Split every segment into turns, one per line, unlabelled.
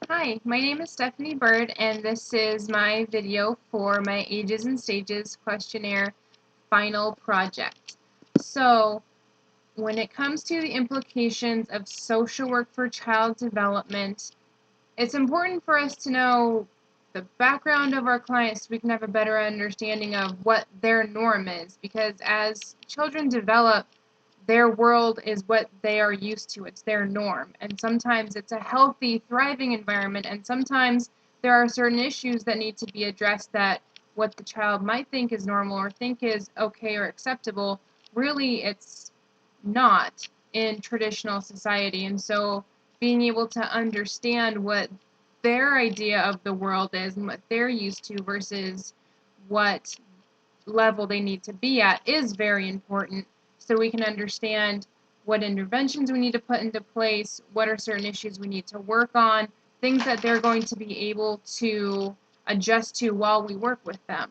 Hi, my name is Stephanie Bird, and this is my video for my Ages and Stages questionnaire final project. So, when it comes to the implications of social work for child development, it's important for us to know the background of our clients so we can have a better understanding of what their norm is, because as children develop, their world is what they are used to. It's their norm. And sometimes it's a healthy, thriving environment, and sometimes there are certain issues that need to be addressed that what the child might think is normal or think is okay or acceptable, really it's not in traditional society. And so being able to understand what their idea of the world is and what they're used to versus what level they need to be at is very important, so we can understand what interventions we need to put into place, what are certain issues we need to work on, things that they're going to be able to adjust to while we work with them.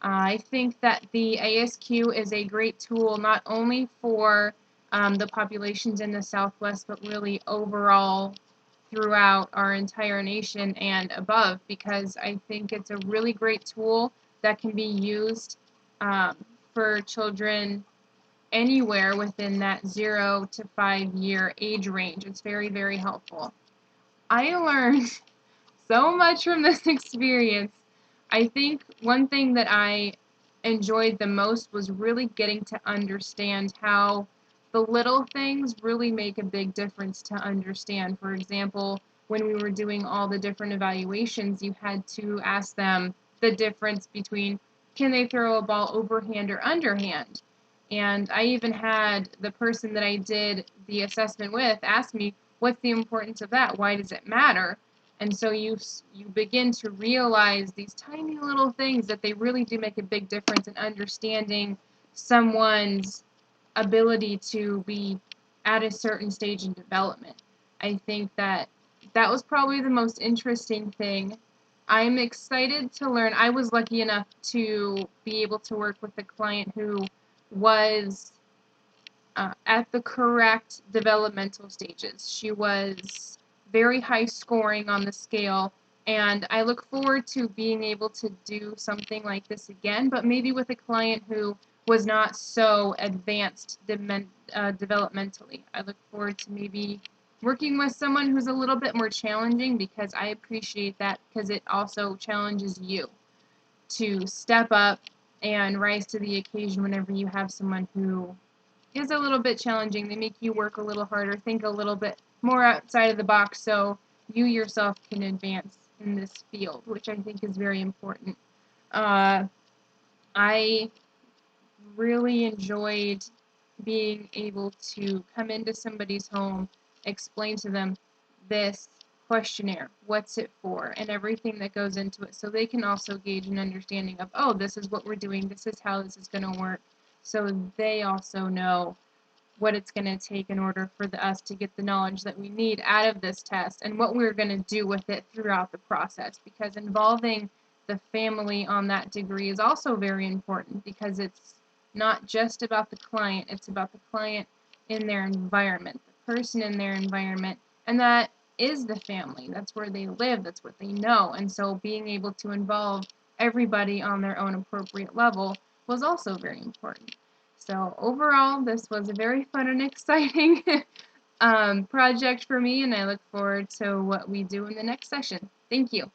I think that the ASQ is a great tool not only for the populations in the Southwest, but really overall throughout our entire nation and above, because I think it's a really great tool that can be used um, for children anywhere within that 0 to 5 year age range. It's very, very helpful. I learned so much from this experience. I think one thing that I enjoyed the most was really getting to understand how the little things really make a big difference to understand. For example, when we were doing all the different evaluations, you had to ask them the difference between can they throw a ball overhand or underhand. And I even had the person that I did the assessment with ask me, what's the importance of that? Why does it matter? And so you begin to realize these tiny little things that they really do make a big difference in understanding someone's ability to be at a certain stage in development. I think that that was probably the most interesting thing. I'm excited to learn. I was lucky enough to be able to work with a client who was at the correct developmental stages. She was very high scoring on the scale, and I look forward to being able to do something like this again, but maybe with a client who was not so advanced developmentally. I look forward to maybe working with someone who's a little bit more challenging, because I appreciate that, because it also challenges you to step up and rise to the occasion whenever you have someone who is a little bit challenging. They make you work a little harder, think a little bit more outside of the box, so you yourself can advance in this field, which I think is very important. I really enjoyed being able to come into somebody's home, explain to them this questionnaire, what's it for, and everything that goes into it, so they can also gauge an understanding of, oh, this is what we're doing, this is how this is going to work, so they also know what it's going to take in order for us to get the knowledge that we need out of this test and what we're going to do with it throughout the process, because involving the family on that degree is also very important, because it's not just about the client, it's about the client in their environment, the person in their environment, and that is the family. That's where they live, that's what they know, and so being able to involve everybody on their own appropriate level was also very important. So overall, this was a very fun and exciting project for me, and I look forward to what we do in the next session. Thank you.